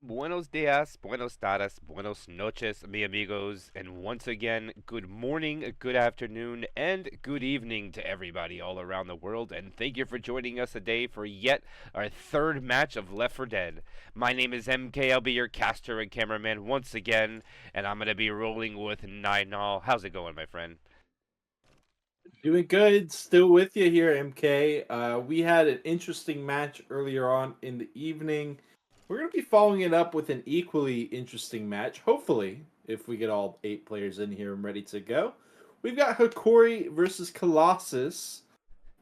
Buenos dias, buenos tardes, buenos noches, mi amigos, and once again, good morning, good afternoon, and good evening to everybody all around the world, and thank you for joining us today for yet our third match of Left 4 Dead. My name is MK, I'll be your caster and cameraman once again, and I'm going to be rolling with Ninal. How's it going, my friend? Doing good. Still with you here, MK. We had an interesting match earlier on in the evening. We're going to be following it up with an equally interesting match, hopefully, if we get all 8 players in here and ready to go. We've got Hokori versus Colossus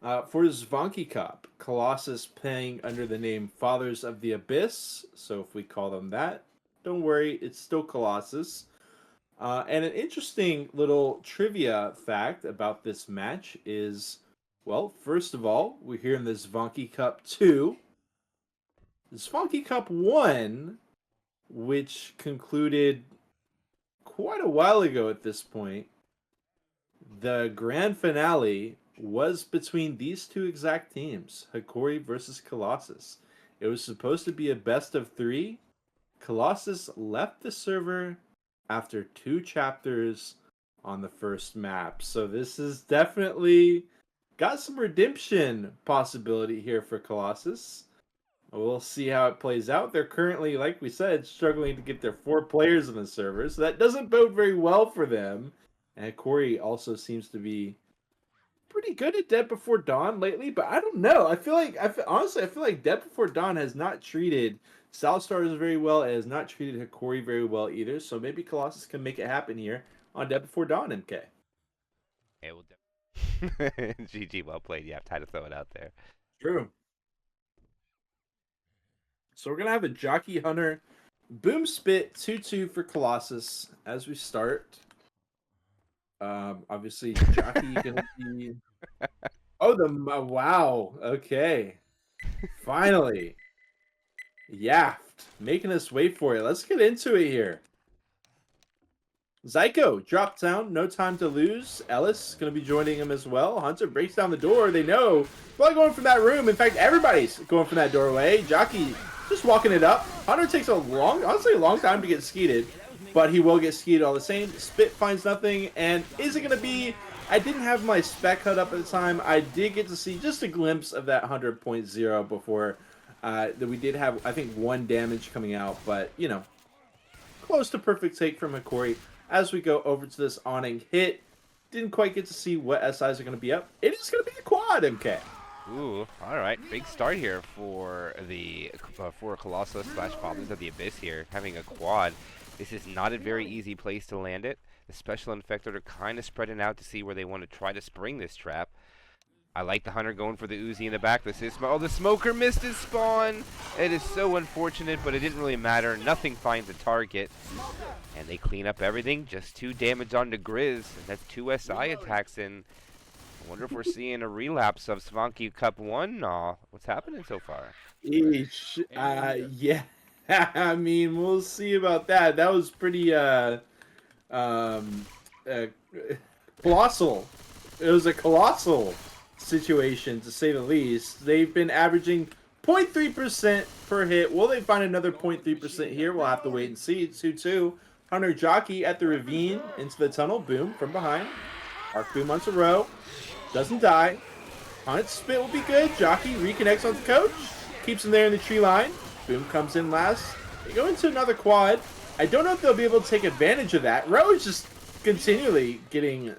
for Zvonki Cup. Colossus playing under the name Fathers of the Abyss, so if we call them that, don't worry, it's still Colossus. And an interesting little trivia fact about this match is, well, first of all, we're here in the Zvonki Cup 2. The Zvonki Cup 1, which concluded quite a while ago at this point, the grand finale was between these two exact teams, Hokori versus Colossus. It was supposed to be a best of 3. Colossus left the server after 2 chapters on the first map. So this is definitely got some redemption possibility here for Colossus. We'll see how it plays out. They're currently, like we said, struggling to get their 4 players on the server, so that doesn't bode very well for them. And Corey also seems to be pretty good at Dead Before Dawn lately, but I don't know. Honestly, I feel like Dead Before Dawn has not treated South Stars very well. It has not treated Hikori very well either. So maybe Colossus can make it happen here on Dead Before Dawn, MK. Yeah, we'll GG, well played. Yeah, I've tried to throw it out there. True. So we're gonna have a Jockey Hunter Boom Spit 2-2 for Colossus as we start. Obviously Jockey gonna be. Oh, wow. Okay, finally. Yaft, making us wait for it. Let's get into it here. Zyko, drop down, no time to lose. Ellis going to be joining him as well. Hunter breaks down the door. They know. Probably going from that room. In fact, everybody's going from that doorway. Jockey just walking it up. Hunter takes honestly a long time to get skeeted, but he will get skeeted all the same. Spit finds nothing, and is it going to be... I didn't have my spec cut up at the time. I did get to see just a glimpse of that 100.0 before that we did have, I think, 1 damage coming out, but, you know, close to perfect take from Hikori. As we go over to this awning hit, didn't quite get to see what SIs are going to be up. It is going to be a quad, MK. Ooh, all right. Big start here for the for Colossus slash Fathers of the Abyss here, having a quad. This is not a very easy place to land it. The special infector are kind of spreading out to see where they want to try to spring this trap. I like the hunter going for the Uzi in the back. Oh, the smoker missed his spawn. It is so unfortunate, but it didn't really matter. Nothing finds a target. And they clean up everything. Just 2 damage on the Grizz. And that's 2 SI attacks in. I wonder if we're seeing a relapse of Zvonki Cup 1. Nah, what's happening so far? Eesh. Yeah. I mean, we'll see about that. That was pretty um, uh, colossal. It was a colossal situation, to say the least. They've been averaging 0.3% per hit. Will they find another 0.3% here? We'll have to wait and see. It's 2-2. Hunter Jockey at the ravine into the tunnel. Boom from behind. Arc boom onto row. Doesn't die. Hunt spit will be good. Jockey reconnects on the coach. Keeps him there in the tree line. Boom comes in last. They go into another quad. I don't know if they'll be able to take advantage of that. Row is just continually getting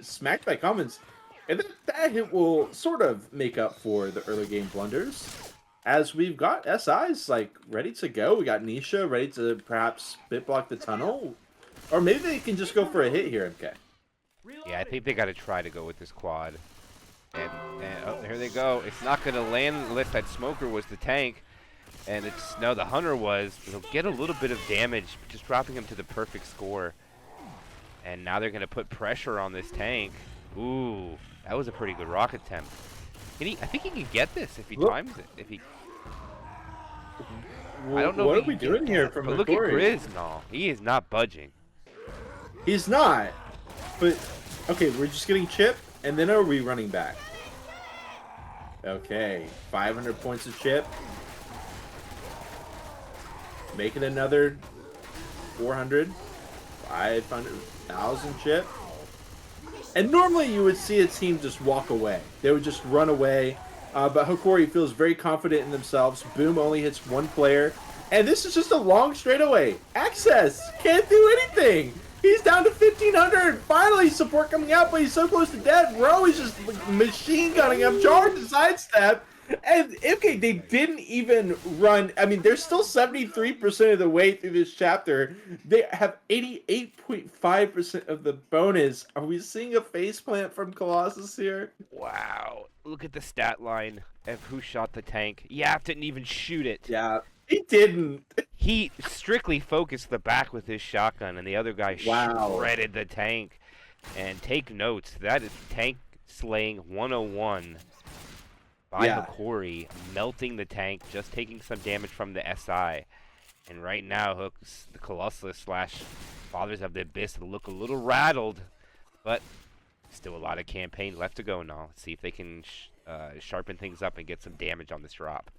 smacked by comments. And that hit will sort of make up for the early game blunders. As we've got SIs like ready to go. We got Nisha ready to perhaps spit block the tunnel. Or maybe they can just go for a hit here, MK. Yeah, I think they got to try to go with this quad. And oh, here they go. It's not going to land unless that smoker was the tank. And it's, no, the hunter was. They'll get a little bit of damage, just dropping him to the perfect score. And now they're going to put pressure on this tank. Ooh, that was a pretty good rocket attempt. I think he can get this if he times it. If he, I don't know. What are we doing here from But look at Hokori? Grizz. No, he is not budging. He's not. But, okay, we're just getting chip, and then are we running back? Okay, 500 points of chip. making another 400, 500,000 chip. And normally you would see a team just walk away. They would just run away. But Hokori feels very confident in themselves. Boom only hits one player. And this is just a long straightaway. Access can't do anything. He's down to 1,500. Finally, support coming out, but he's so close to death. Bro, he's just like, machine gunning him. Charge and sidestep. And okay, they didn't even run. I mean, they're still 73% of the way through this chapter. They have 88.5% of the bonus. Are we seeing a faceplant from Colossus here? Wow. Look at the stat line of who shot the tank. Yap didn't even shoot it. Yeah, he didn't. He strictly focused the back with his shotgun, and the other guy shredded the tank. And take notes, that is tank slaying 101 by Hokori, melting the tank, just taking some damage from the SI. And right now, Hooks, the Colossus slash Fathers of the Abyss look a little rattled, but still a lot of campaign left to go now. Let's see if they can sharpen things up and get some damage on this drop.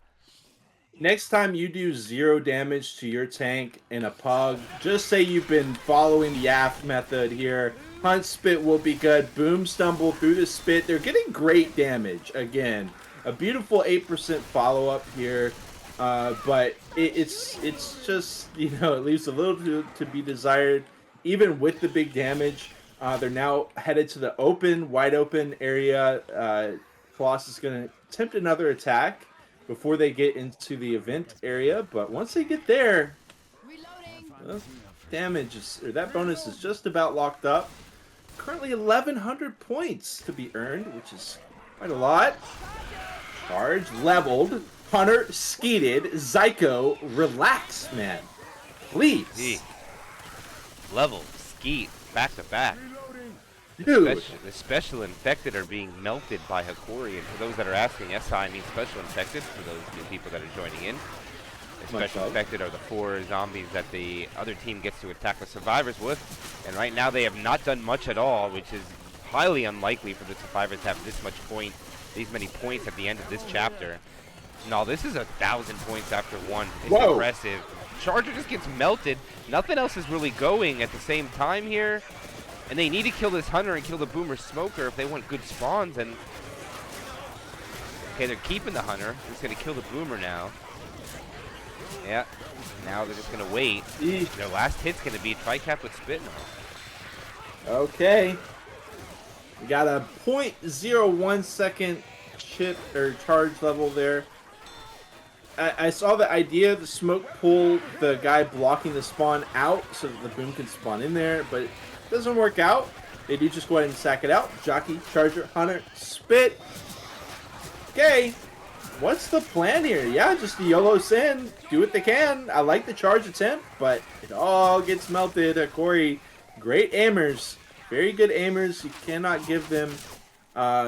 Next time you do 0 damage to your tank in a pug, just say you've been following the Yaft method here. Hunt Spit will be good. Boom Stumble through the Spit. They're getting great damage. Again, a beautiful 8% follow-up here. But it's just, you know, it leaves a little to be desired. Even with the big damage, they're now headed to the wide open area. Colossus is going to attempt another attack before they get into the event area, but once they get there, that bonus is just about locked up. Currently 1,100 points to be earned, which is quite a lot. Charge leveled. Hunter skeeted. Zyko, relax, man. Please. Level, skeet, back to back. Dude. The special infected are being melted by Hokori, and for those that are asking, SI means special infected, for those new people that are joining in. The special infected are the 4 zombies that the other team gets to attack the survivors with, and right now they have not done much at all, which is highly unlikely for the survivors to have these many points at the end of this chapter. No, this is 1,000 points after one. It's impressive. Charger just gets melted. Nothing else is really going at the same time here. And they need to kill this Hunter and kill the Boomer Smoker if they want good spawns. And okay, they're keeping the Hunter. They're just going to kill the Boomer now. Yeah. Now they're just going to wait. Their last hit's going to be Tricap with Spit now. Okay. We got a 0.01 second chip or charge level there. I saw the idea of the smoke pull the guy blocking the spawn out so that the boom can spawn in there, but it doesn't work out. They do just go ahead and sack it out. Jockey, Charger, Hunter, Spit. Okay, what's the plan here? Yeah, just the YOLO Sin. Do what they can. I like the charge attempt, but it all gets melted. Hokori, great aimers. Very good aimers. You cannot give them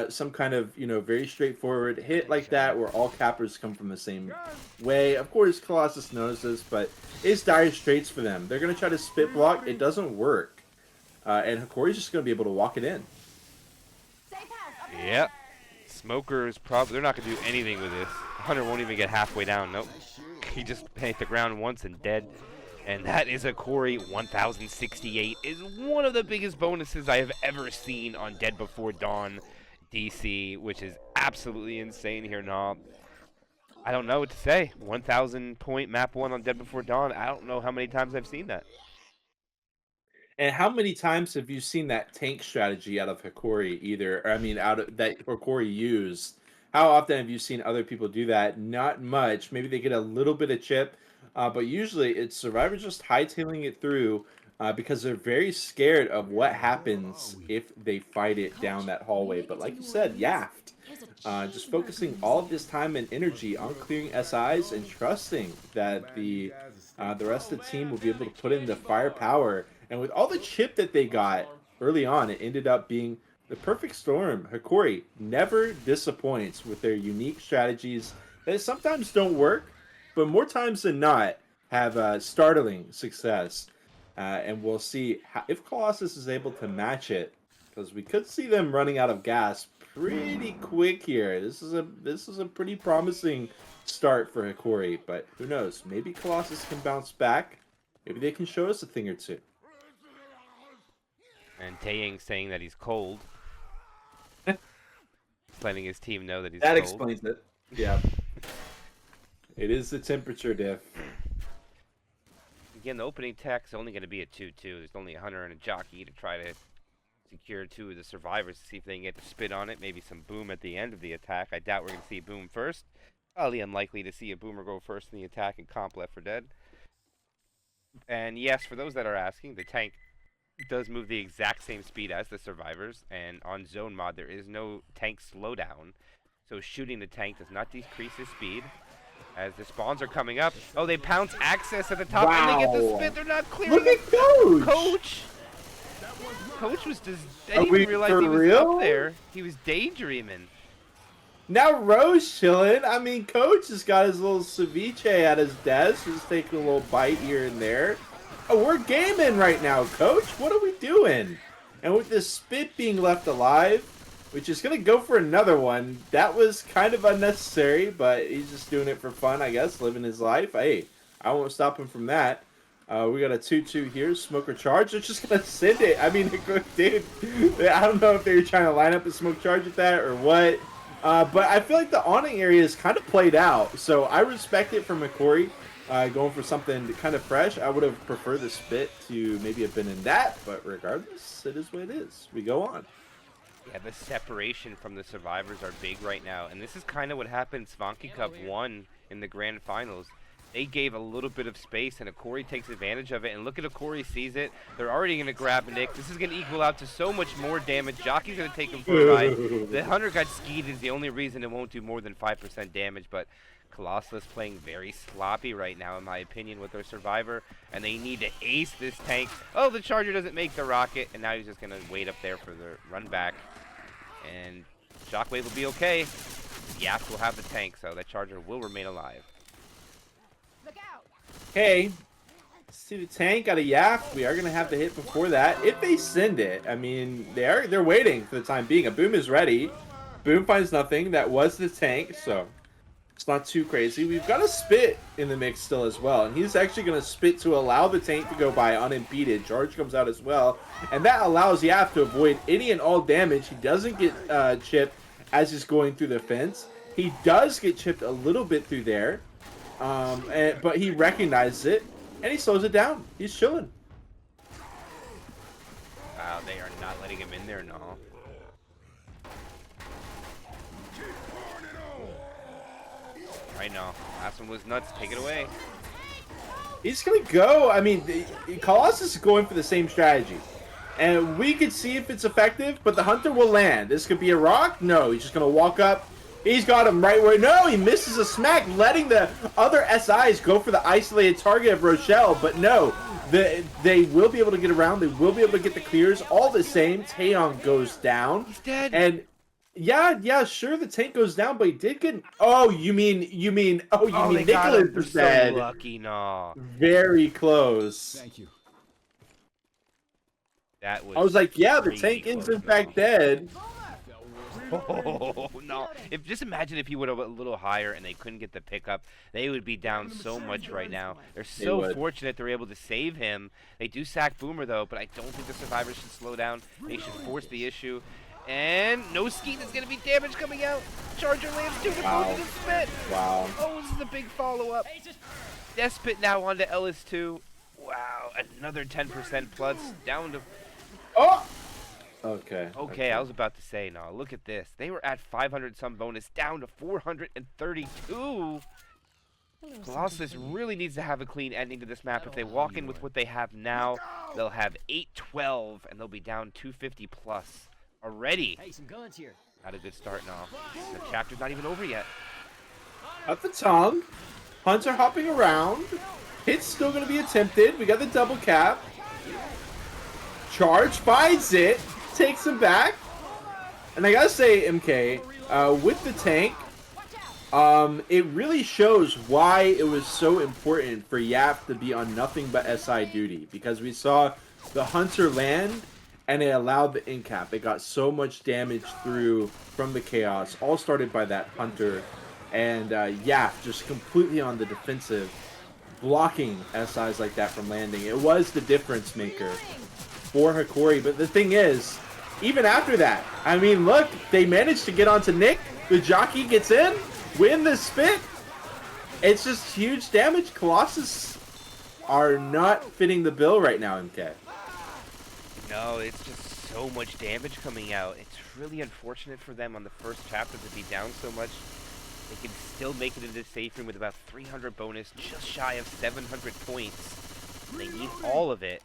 some kind of, very straightforward hit like that where all cappers come from the same way. Of course, Colossus knows this, but it's dire straits for them. They're going to try to spit block. It doesn't work. And Hokori's just going to be able to walk it in. Yep. Smoker's probably... They're not going to do anything with this. Hunter won't even get halfway down. Nope. He just hit the ground once and dead. And that is Hokori 1068. Is one of the biggest bonuses I have ever seen on Dead Before Dawn DC, which is absolutely insane here, Knob. I don't know what to say. 1,000 point map 1 on Dead Before Dawn. I don't know how many times I've seen that. And how many times have you seen that tank strategy out of Hokori out of that Hokori used? How often have you seen other people do that? Not much. Maybe they get a little bit of chip, but usually it's survivors just hightailing it through because they're very scared of what happens if they fight it down that hallway. But like you said, Yaft, just focusing all of this time and energy on clearing SIs and trusting that the rest of the team will be able to put in the firepower. And with all the chip that they got early on, it ended up being the perfect storm. Hokori never disappoints with their unique strategies that sometimes don't work, but more times than not have startling success. And we'll see if Colossus is able to match it. because we could see them running out of gas pretty quick here. This is a pretty promising start for Hokori, but who knows? Maybe Colossus can bounce back. Maybe they can show us a thing or two. And Taeyang saying that he's cold. Letting his team know that he's That cold. explains it. Yeah. It is the temperature diff. Again, the opening tech is only going to be a 2-2. There's only a hunter and a jockey to try to secure 2 of the survivors to see if they can get the spit on it. Maybe some boom at the end of the attack. I doubt we're going to see boom first. Highly unlikely to see a boomer go first in the attack and comp Left 4 Dead. And yes, for those that are asking, the tank does move the exact same speed as the survivors. And on zone mod, there is no tank slowdown. So shooting the tank does not decrease his speed. As the spawns are coming up. Oh, they pounce access at the top and they get the spit. They're not clearing. Look at Coach! Coach! Coach was just... I Are didn't we even realize for he was real? up there. He was daydreaming. Now Rose chilling. I mean, Coach has got his little ceviche at his desk. Just taking a little bite here and there. Oh, we're gaming right now, Coach. What are we doing? And with this spit being left alive, which is going to go for another one, that was kind of unnecessary, but he's just doing it for fun, I guess, living his life. Hey, I won't stop him from that. We got a 2-2 here. Smoker charge. They're just going to send it. I mean, dude, I don't know if they were trying to line up a smoke charge with that or what. But I feel like the awning area is kind of played out. So I respect it from Hokori going for something kind of fresh. I would have preferred the spit to maybe have been in that. But regardless, it is what it is. We go on. Yeah, the separation from the survivors are big right now. And this is kind of what happened. Zvonki Cup won in the grand finals. They gave a little bit of space, and Hokori takes advantage of it. And look at Hokori sees it. They're already going to grab Nick. This is going to equal out to so much more damage. Jockey's going to take him for a ride. The Hunter got skied is the only reason it won't do more than 5% damage. But Colossus playing very sloppy right now, in my opinion, with their survivor. And they need to ace this tank. Oh, the Charger doesn't make the rocket. And now he's just going to wait up there for the run back. And Shockwave will be okay. Yap will have the tank, so that Charger will remain alive. Okay, see the tank got a Yap. We are gonna have to hit before that if they send it. I mean, they're waiting for the time being. A boom is ready. Boom finds nothing. That was the tank, so it's not too crazy. We've got a spit in the mix still as well, and he's actually gonna spit to allow the tank to go by unimpeded. Charge comes out as well, and that allows Yap to avoid any and all damage. He doesn't get chipped as he's going through the fence. He does get chipped a little bit through there. But he recognizes it, and he slows it down. He's chilling. Wow, they are not letting him in there, no. I know. Last one was nuts. Take it away. He's going to go. I mean, Colossus is going for the same strategy. And we could see if it's effective, but the Hunter will land. This could be a rock. No, he's just going to walk up. He's got him right where... No, he misses a smack, letting the other SIs go for the isolated target of Rochelle. But no, they will be able to get around. They will be able to get the clears. All the same, Taeyong goes down. He's dead. And yeah, sure, the tank goes down, but he did get... Oh, you mean Nicholas is dead. So lucky, no. Very close. Thank you. That was... I was like, yeah, the crazy tank is close, in fact dead. Oh, no. Just imagine if he would have a little higher and they couldn't get the pickup. They would be down so much right now. They're so fortunate they're able to save him. They do sack Boomer, though, but I don't think the survivors should slow down. They should force the issue. And no skeet is going to be damage coming out. Charger lands 2 to go to the spit. Wow. Oh, this is a big follow-up. Despot now onto LS2. Wow, another 10% plus down to... Oh! Okay. I was about to say, no, look at this. They were at 500 some bonus, down to 432. Colossus really needs to have a clean ending to this map. If they walk in with what they have now, they'll have 812, and they'll be down 250 plus already. Hey, some guns here. Not a good start, no. The chapter's not even over yet. At the tongue. Hunter hopping around. Hit's still going to be attempted. We got the double cap. Charge finds it. Takes him back. And I gotta say, MK, with the tank, it really shows why it was so important for Yap to be on nothing but SI duty. Because we saw the Hunter land, and it allowed the incap. It got so much damage through from the chaos, all started by that hunter, and yeah, just completely on the defensive, blocking SIs like that from landing. It was the difference maker for Hokori, but the thing is, even after that, I mean, look, they managed to get onto Nick. The jockey gets in, win the spit. It's just huge damage. Colossus are not fitting the bill right now, MK. No, it's just so much damage coming out. It's really unfortunate for them on the first chapter to be down so much. They can still make it into the safe room with about 300 bonus, just shy of 700 points. They need all of it.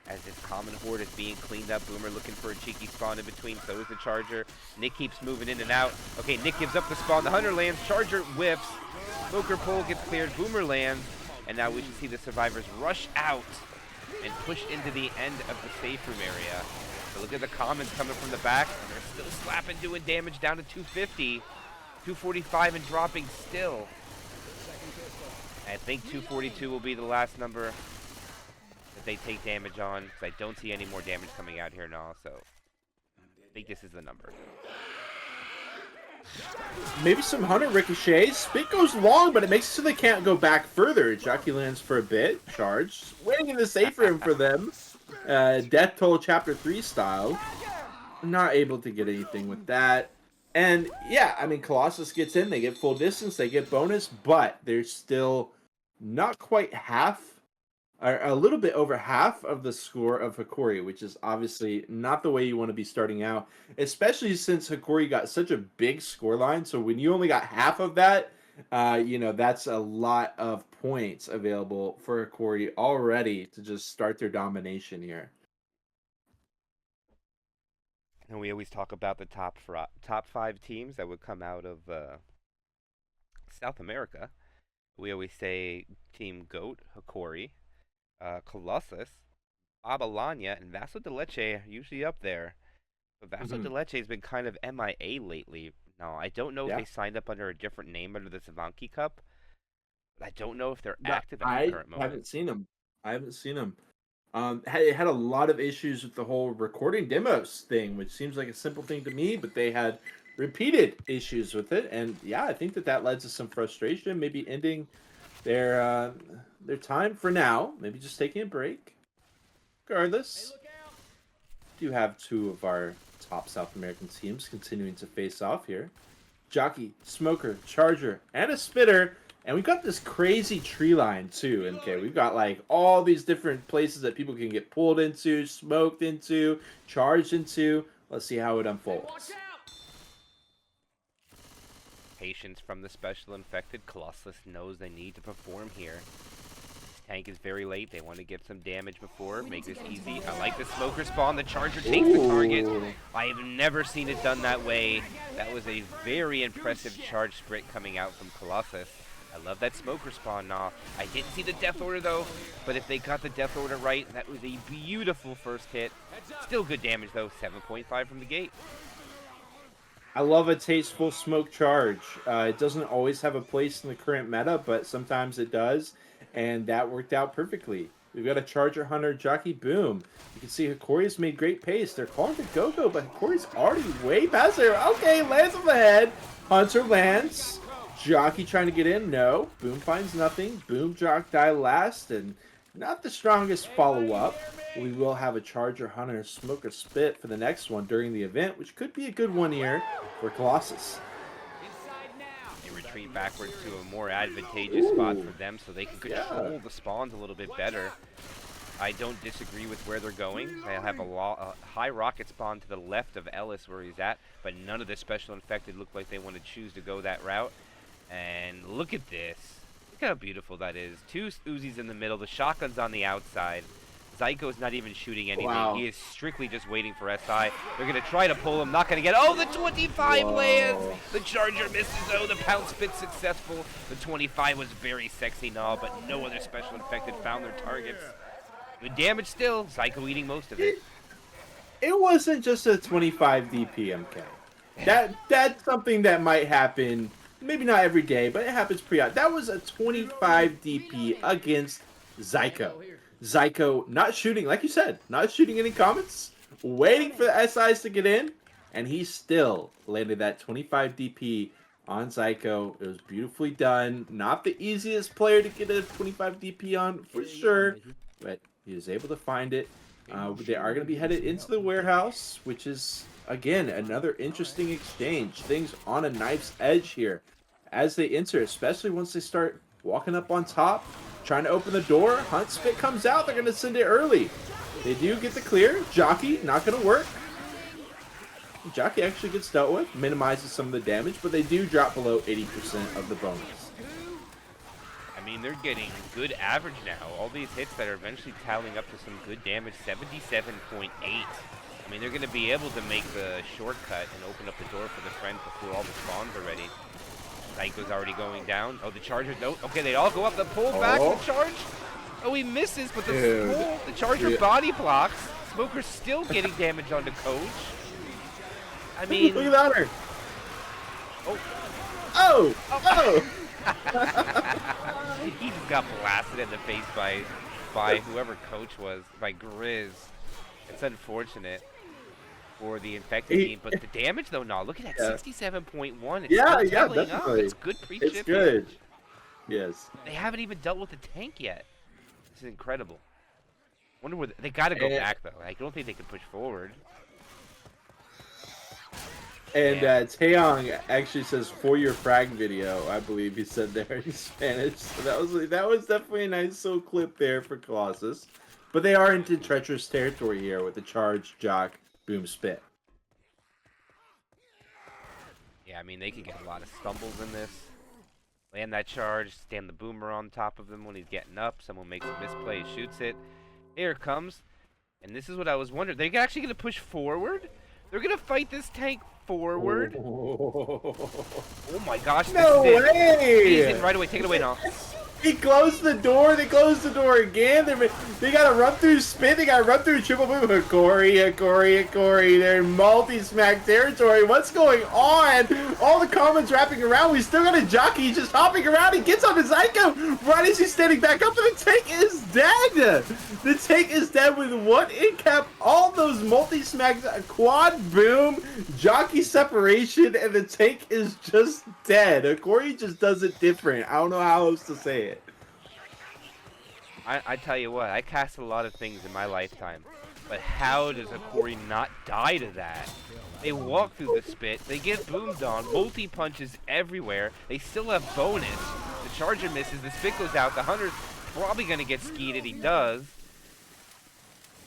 As this common horde is being cleaned up, Boomer looking for a cheeky spawn in between, so is the Charger. Nick keeps moving in and out. Okay, Nick gives up the spawn, the Hunter lands, Charger whiffs, Smoker pole gets cleared, Boomer lands, and now we should see the survivors rush out and push into the end of the safe room area. So look at the commons coming from the back, and they're still slapping, doing damage down to 250, 245 and dropping still. I think 242 will be the last number that they take damage on, because I don't see any more damage coming out here now, so I think this is the number. Maybe some Hunter ricochets. Spit goes long, but it makes it so they can't go back further. Jockey lands for a bit. Charge. Waiting in the safe room for them. Death Toll Chapter 3 style. Not able to get anything with that. And yeah, I mean, Colossus gets in. They get full distance. They get bonus, but they're still not quite half, or a little bit over half of the score of Hokori, which is obviously not the way you want to be starting out, especially since Hokori got such a big scoreline. So when you only got half of that, you know, that's a lot of points available for Hokori already to just start their domination here. And we always talk about the top 5 teams that would come out of South America. We always say Team Goat, Hokori, Colossus, Abalanya, and Vaso de Leche are usually up there. But Vaso de Leche has been kind of MIA lately. Now, I don't know if they signed up under a different name under the Zvonki Cup. But I don't know if they're active at the current moment. I haven't seen them. It had a lot of issues with the whole recording demos thing, which seems like a simple thing to me, but they had repeated issues with it. And yeah, I think that led to some frustration, maybe ending their time for now, maybe just taking a break. Regardless, do have two of our top South American teams continuing to face off here. Jockey, Smoker, Charger, and a Spitter. And we've got this crazy tree line too, MK. We've got like all these different places that people can get pulled into, smoked into, charged into. Let's see how it unfolds. Patience from the special infected. Colossus knows they need to perform here. Tank is very late. They want to get some damage before. Make this easy. I like the Smoker spawn. The Charger takes the target. I have never seen it done that way. That was a very impressive charge sprint coming out from Colossus. I love that Smoker spawn now. I didn't see the Death Order though, but if they got the Death Order right, that was a beautiful first hit. Still good damage though, 7.5 from the gate. I love a tasteful smoke charge. It doesn't always have a place in the current meta, but sometimes it does, and that worked out perfectly. We've got a Charger Hunter Jockey Boom. You can see Hokori's made great pace. They're calling the go-go, but Hokori's already way past there. Okay, lands on the head. Hunter lands. Jockey trying to get in. No. Boom finds nothing. Boom Jock die last, and not the strongest follow-up. We will have a Charger Hunter Smoker Spit for the next one during the event, which could be a good one here for Colossus. They retreat backwards to a more advantageous spot for them so they can control the spawns a little bit better. I don't disagree with where they're going. They have a high rocket spawn to the left of Ellis where he's at, but none of the special infected look like they want to choose to go that route. And look at this. Look how beautiful that is. 2 Uzis in the middle. The shotgun's on the outside. Zyko's not even shooting anything. Wow. He is strictly just waiting for SI. They're going to try to pull him. Not going to get... Oh, the 25 lands! The Charger misses, though. The pound spit successful. The 25 was very sexy and all, but no other special infected found their targets. Good damage still. Zyko eating most of it. It wasn't just a 25 DP, MK. That's something that might happen... Maybe not every day, but it happens pretty often. That was a 25 DP against Zyko. Zyko not shooting, like you said, not shooting any comets waiting for the SIs to get in, and he still landed that 25 DP on Zyko. It was beautifully done. Not the easiest player to get a 25 DP on, for sure, but he was able to find it. They are going to be headed into the warehouse, which is, again, another interesting exchange. Things on a knife's edge here as they enter, especially once they start walking up on top, trying to open the door. Hunt Spit comes out. They're going to send it early. They do get the clear. Jockey, not going to work. Jockey actually gets dealt with, minimizes some of the damage, but they do drop below 80% of the bonus. I mean, they're getting good average now. All these hits that are eventually tallying up to some good damage, 77.8. I mean, they're going to be able to make the shortcut and open up the door for the friend before all the spawns are ready. Zyko's already going down. Oh, the Charger, no. Okay, they all go up. The pull back, the charge. Oh, he misses, but the Charger body blocks. Smoker's still getting damage onto Coach. I mean... Look at that. Oh. Oh! Oh! He just got blasted in the face by whoever Coach was, by Grizz. It's unfortunate for the infected team, but the damage though, no, look at that, 67.1. It's definitely. Up. It's good pre-chip. It's good. Yes. They haven't even dealt with the tank yet. This is incredible. Wonder where they got to go back though. I don't think they can push forward. And Taeyong actually says for your frag video, I believe he said there in Spanish. So that was definitely a nice little clip there for Colossus. But they are into treacherous territory here with the charge, jock, boom, spit. Yeah, I mean they could get a lot of stumbles in this. Land that charge, stand the boomer on top of him when he's getting up. Someone makes a misplay, shoots it. Here it comes. And this is what I was wondering. They're actually going to push forward? They're going to fight this tank forward? Oh my gosh. No way! He's in right away. Take it away now. He closed the door. They closed the door again. They got to run through spin. They got to run through triple boom. Hokori. They're in multi-smack territory. What's going on? All the comments wrapping around. We still got a jockey just hopping around. He gets on his Zyko right as he's standing back up, and the tank is dead. The tank is dead with one in cap. All those multi-smacks, quad boom, jockey separation, and the tank is just dead. Hokori just does it different. I don't know how else to say it. I tell you what, I casted a lot of things in my lifetime, but how does Hokori not die to that? They walk through the spit, they get boomed on, multi-punches everywhere, they still have bonus. The Charger misses, the spit goes out, the Hunter's probably going to get skeeted, he does.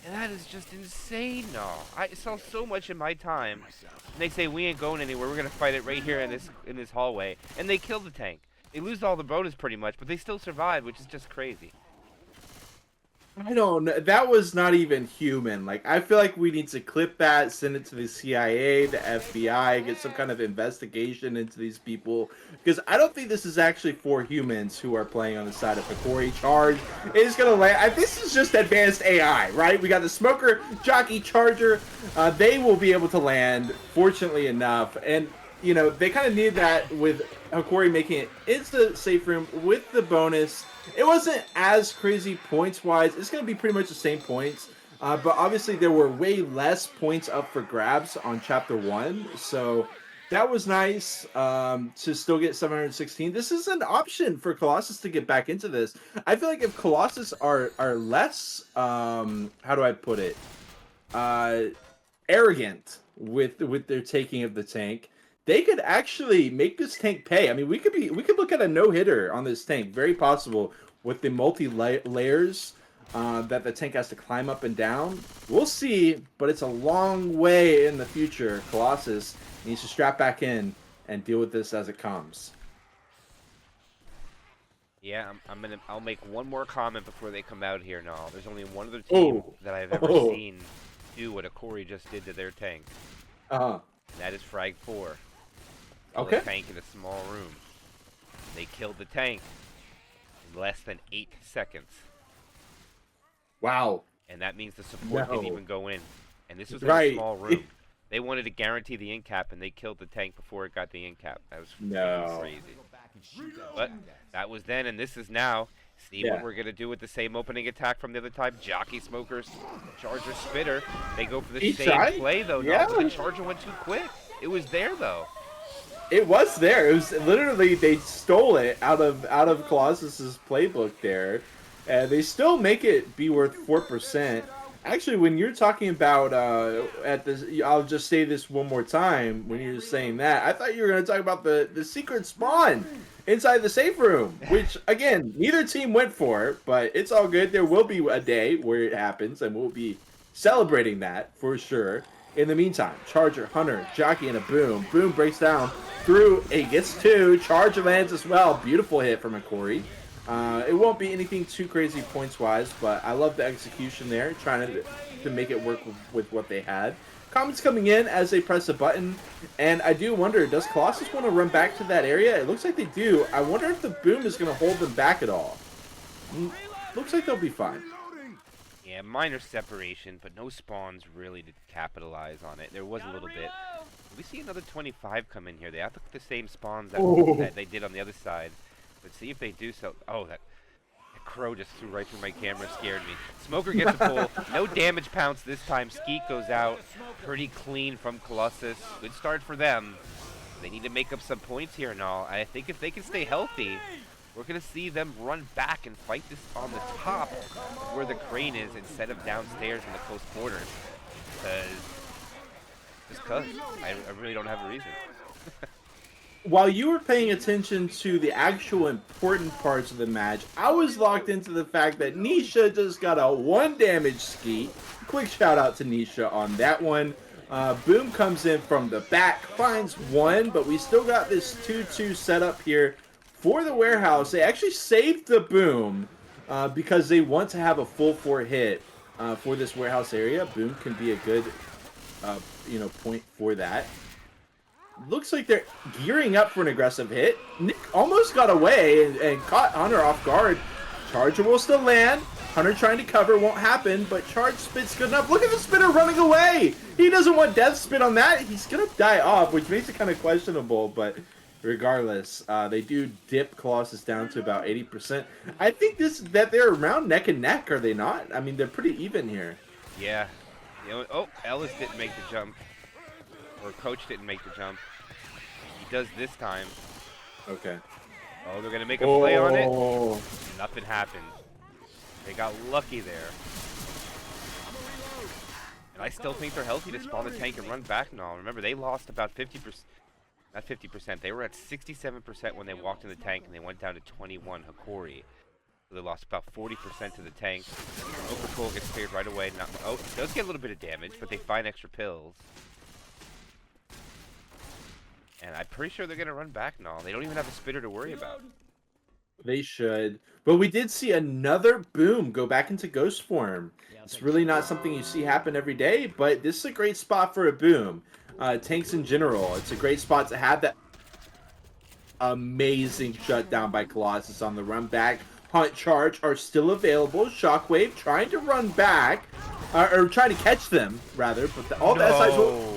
And that is just insane, no. I saw so much in my time. And they say, we ain't going anywhere, we're going to fight it right here in this hallway. And they kill the tank. They lose all the bonus pretty much, but they still survive, which is just crazy. I don't know. That was not even human. Like, I feel like we need to clip that, send it to the CIA, the FBI, get some kind of investigation into these people. Because I don't think this is actually for humans who are playing on the side of Hokori. Charge is going to land. This is just advanced AI, right? We got the Smoker, Jockey, Charger. They will be able to land, fortunately enough. And, you know, they kind of need that with Hokori making it into the safe room with the bonus. It wasn't as crazy points-wise. It's going to be pretty much the same points. But obviously, there were way less points up for grabs on Chapter 1. So that was nice to still get 716. This is an option for Colossus to get back into this. I feel like if Colossus are less, how do I put it, arrogant with their taking of the tank, they could actually make this tank pay. I mean, we could look at a no-hitter on this tank, very possible, with the multi-layers that the tank has to climb up and down. We'll see, but it's a long way in the future. Colossus needs to strap back in and deal with this as it comes. Yeah, I'll make one more comment before they come out here. No, there's only one other team that I've ever seen do what Hokori just did to their tank. And that is Frag 4. Okay. The tank in a small room. They killed the tank in less than 8 seconds. Wow. And that means the support didn't even go in. And this was in Right. a small room. They wanted to guarantee the in cap, and they killed the tank before it got the in cap. That was freaking crazy. But that was then, and this is now. See what we're going to do with the same opening attack from the other time. Jockey, Smokers, Charger, Spitter. They go for the He same tried? play, though. Yeah. No, but the Charger went too quick. It was there, though. It was there. It was literally they stole it out of Colossus's playbook there, and they still make it be worth 4%. Actually, when you're talking about at this, I'll just say this one more time. When you're saying that, I thought you were going to talk about the secret spawn inside the safe room, which again neither team went for, but it's all good. There will be a day where it happens, and we'll be celebrating that for sure. In the meantime, Charger, Hunter, Jockey, and a Boom. Boom breaks down through. He gets 2. Charger lands as well. Beautiful hit from Hokori. It won't be anything too crazy points-wise, but I love the execution there, trying to make it work with what they had. Comments coming in as they press a button, and I do wonder, does Colossus want to run back to that area? It looks like they do. I wonder if the Boom is going to hold them back at all. Looks like they'll be fine. Yeah, minor separation, but no spawns really to capitalize on it. There was a little bit. We see another 25 come in here. They have to put the same spawns that they did on the other side. But see if they do so. Oh, that crow just flew right through my camera, scared me. Smoker gets a pull. No damage pounce this time. Skeet goes out. Pretty clean from Colossus. Good start for them. They need to make up some points here and all. I think if they can stay healthy, we're going to see them run back and fight this on the top where the crane is instead of downstairs in the close quarters. Just because. I really don't have a reason. While you were paying attention to the actual important parts of the match, I was locked into the fact that Nisha just got a 1 damage Skeet. Quick shout out to Nisha on that one. Boom comes in from the back, finds 1, but we still got this 2-2 setup here for the warehouse. They actually saved the Boom because they want to have a full 4 hit for this warehouse area. Boom can be a good point for that. Looks like they're gearing up for an aggressive hit. Nick almost got away and caught Hunter off guard. Charger will still land. Hunter trying to cover, won't happen, but Charge spit's good enough. Look at the Spitter running away! He doesn't want Death Spit on that. He's gonna die off, which makes it kind of questionable, but regardless, they do dip Colossus down to about 80%. I think that they're around neck and neck, are they not? I mean, they're pretty even here. Yeah. Ellis didn't make the jump. Or Coach didn't make the jump. He does this time. Okay. Oh, they're going to make a play on it. Nothing happened. They got lucky there. And I still think they're healthy to spawn the tank and run back now. Remember, they lost about 50%. Not 50%. They were at 67% when they walked in the tank, and they went down to 21 Hokori. So they lost about 40% to the tank. Okapool gets cleared right away. It does get a little bit of damage, but they find extra pills. And I'm pretty sure they're going to run back now. They don't even have a Spitter to worry about. They should. But we did see another Boom go back into Ghost form. It's really not something you see happen every day, but this is a great spot for a Boom. Tanks in general, it's a great spot to have that amazing shutdown by Colossus on the run back. Hunt, Charge are still available. Shockwave trying to run back, or trying to catch them, rather. But all that size will...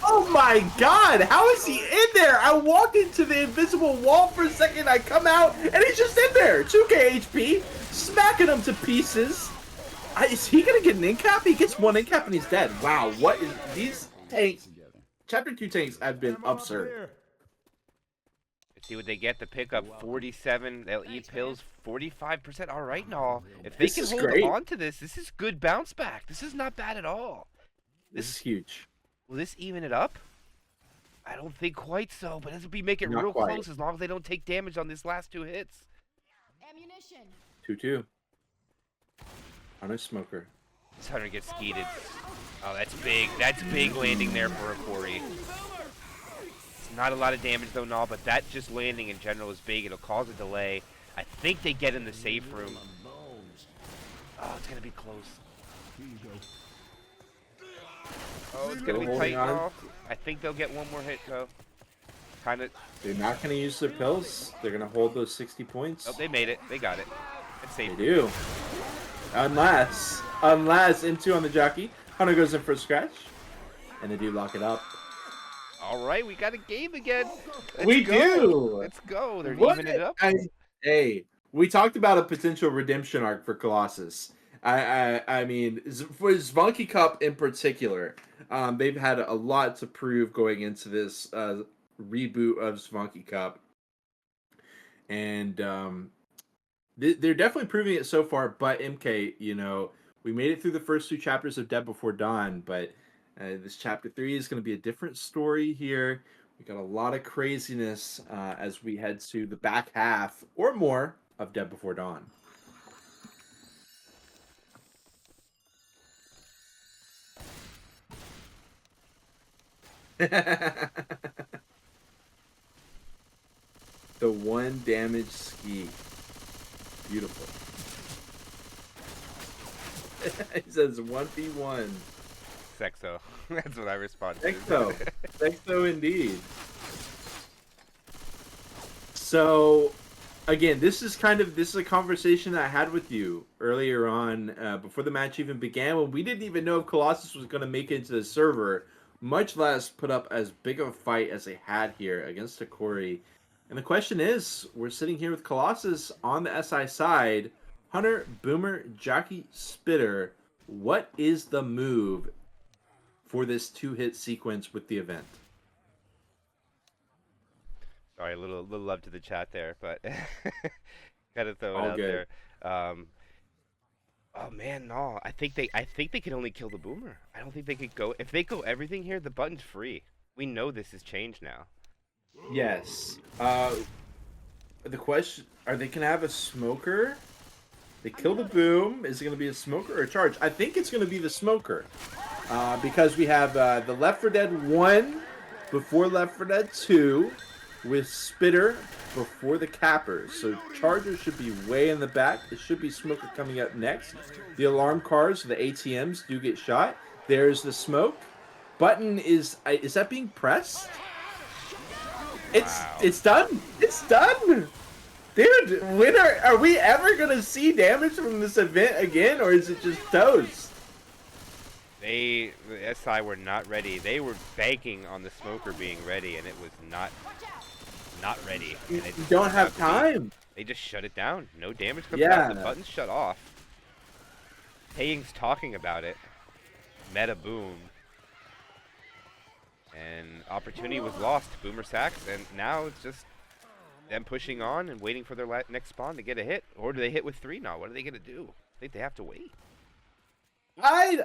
Oh my god, how is he in there? I walked into the invisible wall for a second, I come out, and he's just in there. 2k HP, smacking him to pieces. Is he going to get an in-cap? He gets 1 in-cap and he's dead. Wow, what is... These tanks, Chapter 2 tanks have been absurd. Let's see what they get. The pickup, 47. They'll eat pills, 45%. All right, Nall. If they can hold on to this, this is good bounce back. This is not bad at all. This is huge. Will this even it up? I don't think quite so, but this will be making it real quite. close as long as they don't take damage on these last 2 hits. Ammunition. 2-2. On a smoker. This Hunter gets skeeted. Oh, that's big. That's big landing there for Hokori. It's not a lot of damage though, Nall, but that just landing in general is big. It'll cause a delay. I think they get in the safe room. Oh, it's going to be close. Oh, it's going to be tight now. I think they'll get 1 more hit, though. Kind of. They're not going to use their pills. They're going to hold those 60 points. Oh, they made it. They got it. It's safe. They do. Unless M2 on the jockey. Hunter goes in for a scratch. And they do lock it up. All right, we got a game again. We do. Let's go. They're What? evening it up. Hey, We talked about a potential redemption arc for Colossus. I mean, for Zvonki Cup in particular, they've had a lot to prove going into this reboot of Zvonki Cup, and they're definitely proving it so far. But MK, we made it through the first two chapters of Dead Before Dawn, but this chapter 3 is going to be a different story here. We got a lot of craziness as we head to the back half or more of Dead Before Dawn. The one damage ski. Beautiful. He says 1v1. Sexo. That's what I respond to. Sexo. Sexo indeed. So, again, this is a conversation that I had with you earlier on before the match even began, when we didn't even know if Colossus was going to make it into the server, much less put up as big of a fight as they had here against Hokori. And the question is, we're sitting here with Colossus on the SI side. Hunter, Boomer, Jockey, Spitter. What is the move for this 2-hit sequence with the event? Sorry, a little love to the chat there, but gotta throw it All out good. there. Oh man, no. I think they can only kill the Boomer. I don't think they could go. If they go everything here, the button's free. We know this has changed now. Yes. The question: are they gonna have a smoker? They kill the boom. Is it gonna be a smoker or a charge? I think it's gonna be the smoker, because we have the Left 4 Dead 1 before Left 4 Dead 2, with Spitter before the cappers. So Charger should be way in the back. It should be smoker coming up next. The alarm cars, the ATMs do get shot. There's the smoke. Button is that being pressed? Wow. It's done. It's done. Dude, when are we ever gonna see damage from this event again, or is it just toast? The SI were not ready. They were banking on the smoker being ready, and it was not ready. You And it just don't turned have out to be- time. They just shut it down. No damage comes Yeah. out. The button's shut off. Taeying's talking about it. Meta boom. And opportunity was lost. Boomer sacks, and now it's just them pushing on and waiting for their next spawn to get a hit. Or do they hit with 3 now? What are they gonna do? I think they have to wait. I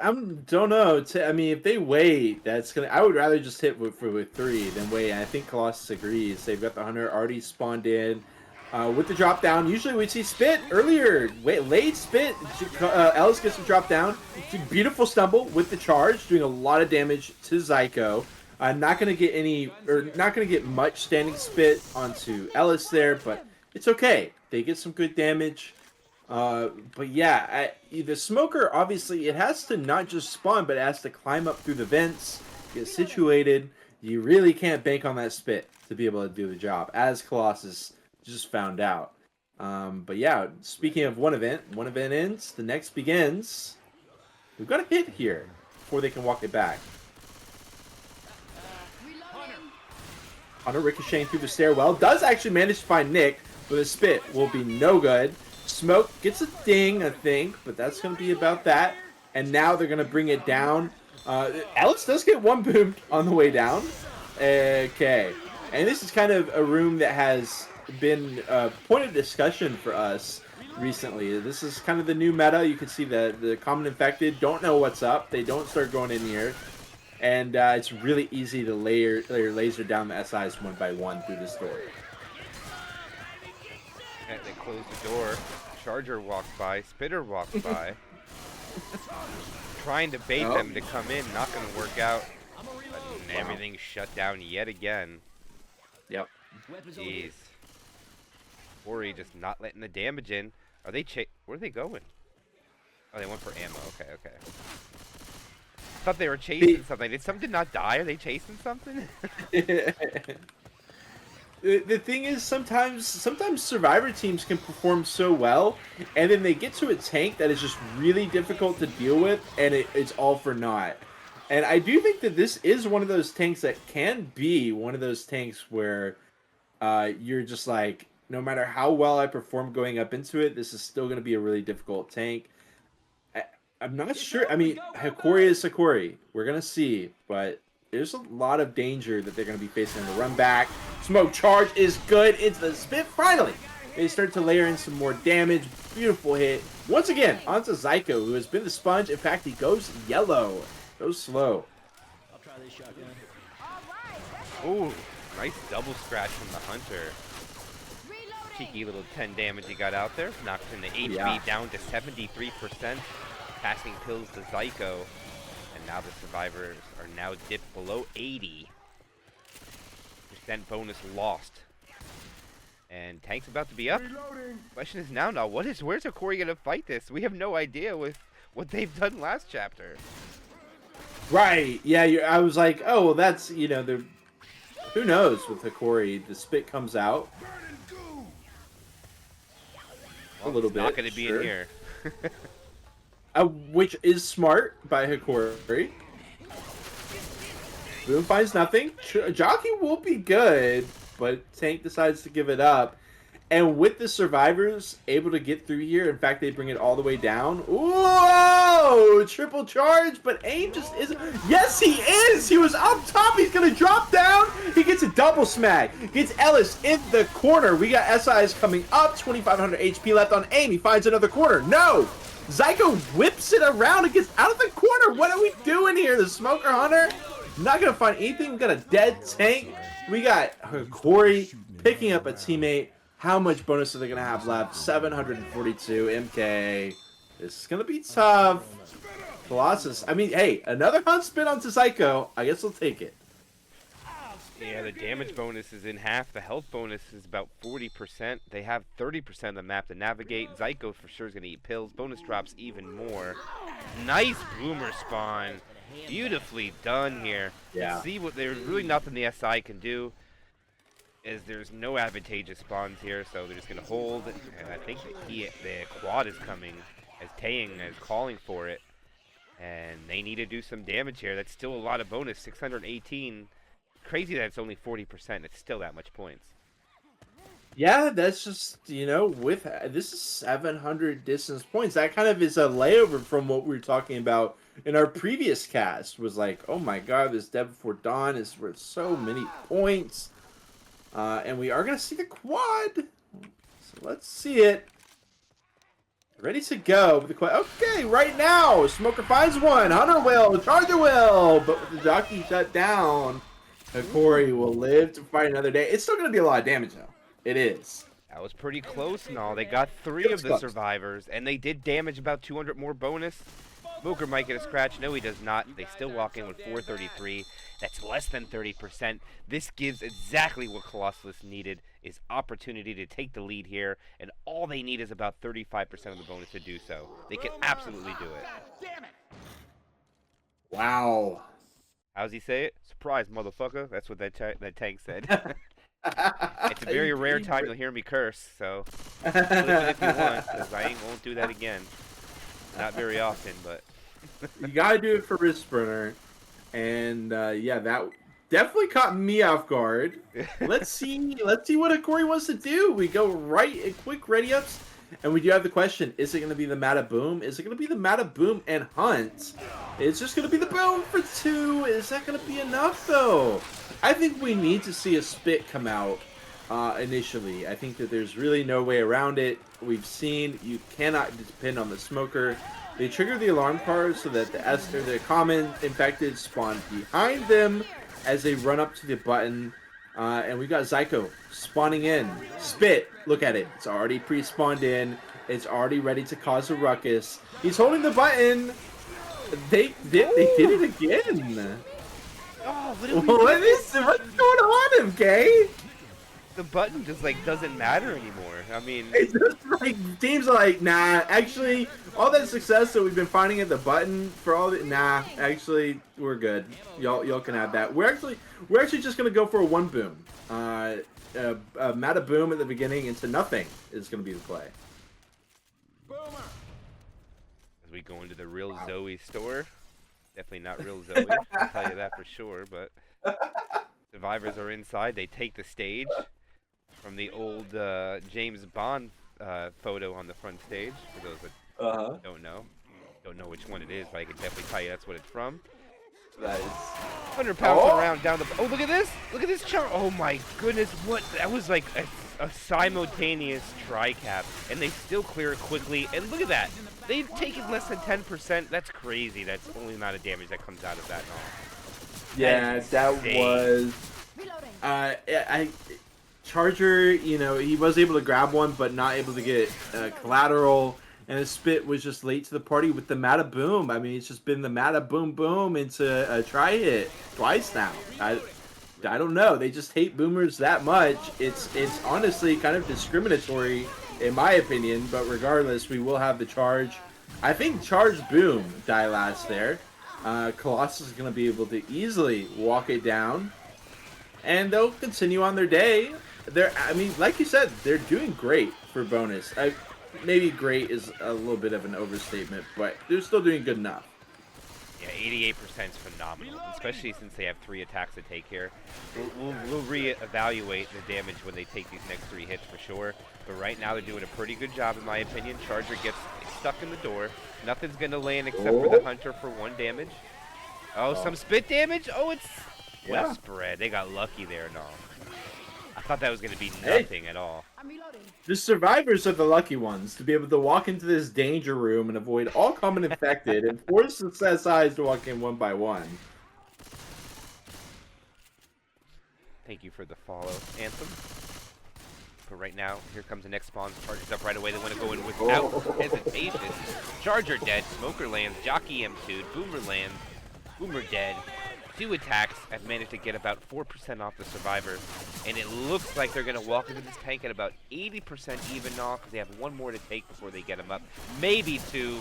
don't know. I mean, if they wait, that's gonna. I would rather just hit with 3 than wait. I think Colossus agrees. They've got the hunter already spawned in. With the drop down, usually we see Spit earlier. Late Spit. Ellis gets the drop down. Beautiful stumble with the charge, doing a lot of damage to Zyko. Not gonna get much standing Spit onto Ellis there, but it's okay. They get some good damage. But yeah, the smoker, obviously, it has to not just spawn, but it has to climb up through the vents, get situated. You really can't bank on that Spit to be able to do the job, as Colossus just found out. But yeah, speaking of one event ends, the next begins. We've got a hit here before they can walk it back. Hunter ricocheting through the stairwell, does actually manage to find Nick, but a Spit will be no good. Smoke gets a ding, I think, but that's going to be about that. And now they're going to bring it down. Alex does get one boomed on the way down. Okay. And this is kind of a room that has been a point of discussion for us recently. This is kind of the new meta. You can see the common infected don't know what's up. They don't start going in here. And it's really easy to layer laser down the SIs one by one through this door. They close the door. Charger walks by. Spitter walks by. Trying to bait them to come in. Not going to work out. But everything's shut down yet again. Yep. Jeez. Hokori just not letting the damage in. Are they where are they going? Oh, they went for ammo. Okay. I thought they were chasing something. Did something not die? Are they chasing something? The thing is, sometimes survivor teams can perform so well, and then they get to a tank that is just really difficult to deal with, and it's all for naught. And I do think that this is one of those tanks that can be one of those tanks where you're just like, no matter how well I perform going up into it, this is still going to be a really difficult tank. I'm not sure. I mean, Hokori is Hokori. We're going to see, but there's a lot of danger that they're going to be facing on the run back. Smoke charge is good. It's the spit. Finally, they start to layer in some more damage. Beautiful hit. Once again, onto Zyko, who has been the sponge. In fact, he goes yellow. Goes slow. I'll try this shotgun. Ooh, nice double scratch from the Hunter. Cheeky little 10 damage he got out there. Knocks in the HP down to 73%. Passing pills to Zyko. And now the survivors are now dipped below 80%. Bonus lost. And tank's about to be up. Question is now, where's Hokori gonna fight this? We have no idea with what they've done last chapter. Right. Yeah, I was like, oh, well, that's, you know, who knows with Hokori. The spit comes out. Well, a little it's bit. Not gonna be in here. Which is smart by Hokori. Boom finds nothing. Jockey will be good, but Tank decides to give it up. And with the survivors able to get through here, in fact, they bring it all the way down. Whoa! Triple charge, but Aim just isn't. Yes, he is! He was up top. He's going to drop down. He gets a double smack. Gets Ellis in the corner. We got SIs coming up. 2,500 HP left on Aim. He finds another corner. No! Zyko whips it around and gets out of the corner. What are we doing here? The Smoker Hunter? Not going to find anything. We got a dead Tank. We got Hokori picking up a teammate. How much bonus are they going to have left? 742 MK. This is going to be tough. Colossus. I mean, hey, another hunt spin onto Zyko. I guess we'll take it. Yeah, the damage bonus is in half. The health bonus is about 40%. They have 30% of the map to navigate. Zyko for sure is going to eat pills. Bonus drops even more. Nice boomer spawn. Beautifully done here. Yeah. See what there's really nothing the SI can do. Is there's no advantageous spawns here, so they're just gonna hold. And I think the quad is coming as Taeyang is calling for it, and they need to do some damage here. That's still a lot of bonus, 618. Crazy that it's only 40%. It's still that much points. Yeah, that's just, you know, with this is 700 distance points. That kind of is a layover from what we were talking about in our previous cast. Was like, oh my god, this Dead Before Dawn is worth so many points. And we are going to see the quad. So let's see it. Ready to go. With the quad. Okay, right now. Smoker finds one. Hunter will. Charger will. But with the jockey shut down, Hokori will live to fight another day. It's still going to be a lot of damage, though. It is. That was pretty close and all. They got 3 of the survivors, and they did damage about 200 more bonus. Smoker might get a scratch. No, he does not. They still walk in with 433. That's less than 30%. This gives exactly what Colossus needed, is opportunity to take the lead here, and all they need is about 35% of the bonus to do so. They can absolutely do it. Wow. How's he say it? Surprise, motherfucker. That's what that tank said. It's a very rare time you'll hear me curse, so listen if you want, because I won't do that again. Not very often, but you gotta do it for wrist burner. And yeah, that definitely caught me off guard. Let's see what Hokori wants to do. We go right in quick ready ups, and we do have the question: is it going to be the Mata Boom? Is it going to be the Mata Boom and Hunt? It's just going to be the Boom for 2. Is that going to be enough though? I think we need to see a spit come out initially. I think that there's really no way around it. We've seen you cannot depend on the Smoker. They trigger the alarm card so that the common infected spawn behind them as they run up to the button. And we got Zyko spawning in. Spit, look at it. It's already pre-spawned in. It's already ready to cause a ruckus. He's holding the button. They did it again. oh, What's going on, MK? The button just doesn't matter anymore. I mean, It's just like teams are like, nah. Actually, all that success that we've been finding at the button for all the actually, we're good. Y'all can have that. We're actually just gonna go for a 1 boom. Mata Boom at the beginning into nothing is gonna be the play. as we go into the real Zoe store, definitely not real Zoe. I'll tell you that for sure. But survivors are inside. They take the stage. from the old James Bond photo on the front stage. For those that Uh-huh. don't know which one it is, but I can definitely tell you that's what it's from. Nice. 100 pounds around down the. Oh, look at this! Look at this chart! Oh my goodness, what? That was like a simultaneous tri-cap, and they still clear it quickly. And look at that! They've taken less than 10%. That's crazy. That's only amount of damage that comes out of that. Yeah, that was. Reloading. I Charger, you know, he was able to grab one, but not able to get collateral. And his spit was just late to the party with the Mata Boom. I mean, it's just been the Mata Boom Boom into a tri-hit twice now. I don't know. They just hate boomers that much. It's honestly kind of discriminatory, in my opinion. But regardless, we will have the charge. I think charge boom die last there. Colossus is going to be able to easily walk it down. And they'll continue on their day. I mean, like you said, they're doing great for bonus. Maybe great is a little bit of an overstatement, but they're still doing good enough. Yeah, 88% is phenomenal, especially since they have 3 attacks to take here. We'll reevaluate the damage when they take these next 3 hits for sure. But right now they're doing a pretty good job, in my opinion. Charger gets stuck in the door. Nothing's going to land except for the Hunter for 1 damage. Oh, some spit damage? Oh, it's... What a spread. They got lucky there, no. I thought that was going to be nothing at all. I'm reloading. The survivors are the lucky ones to be able to walk into this danger room and avoid all common infected and force the SSIs to walk in one by one. Thank you for the follow, Anthem. But right now, here comes the next spawn. Charges up right away. They want to go in without hesitation. Charger dead. Smoker lands. Jockey M2'd. Boomer lands. Boomer dead. 2 attacks have managed to get about 4% off the survivor, and it looks like they're going to walk into this tank at about 80% even now, because they have 1 more to take before they get them up. Maybe 2.